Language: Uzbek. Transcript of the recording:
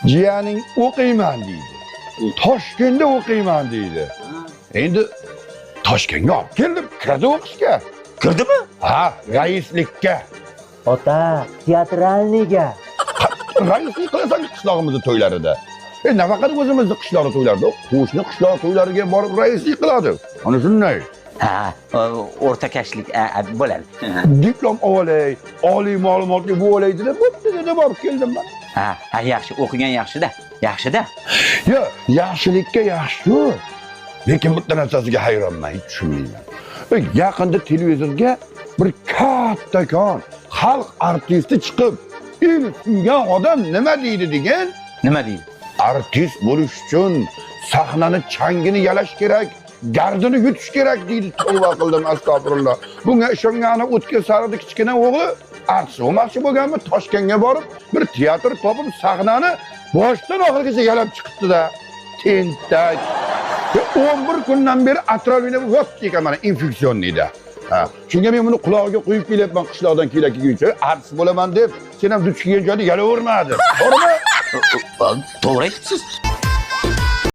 Jiyaning o'qiyman deydi. Toshkentda o'qiyman deydi. Endi Toshkentga olib keldim, kirdi o'qishga. Kirdimi? Ha, raislikka. Ota, teatralniga. Raislik qilasan qishlog'imizning to'ylarida. Nafaqat o'zimizning qishloq to'ylarida, qo'shni qishloq to'ylariga borib raislik qiladi. Ana shunday. Ha, o'rtakashlik bo'ladi. Diplom olay, oliy ma'lumotli bo'lay deb bo'pti deb borib keldim men. Ha, yaxshi, o'qigan yaxshi-da. Yaxshi-da. Yo, yaxshilikka yaxshi. Lekin bitta narsasiga hayronman, hech tushunmayman. Yaqinda televizorga bir kattakon xalq artisti chiqib, ilk suygan odam nima deydi degan? Nima deydi? Artist bo'lish uchun sahnani changini yalash kerak, gardini yutish kerak deydi. Tavba qildim, astag'firullah. Bunga ishongani o'tga saridi kichkina o'g'li artist bo'lmoqchi bo'lganmi, Toshkentga borib, bir teatr topib, sahnani boshdan oxirigacha yalab chiqibdi-da. Tentak. 11 kundan beri atrofini votga ekan infeksioniyda. Ha, shunga men buni qulog'iga qo'yib kelyapman qishloqdan kelguncha, artist bo'laman deb, sen ham duch kelgan joyda yalavermadi. To'g'rimi? To'g'ri aytibsiz.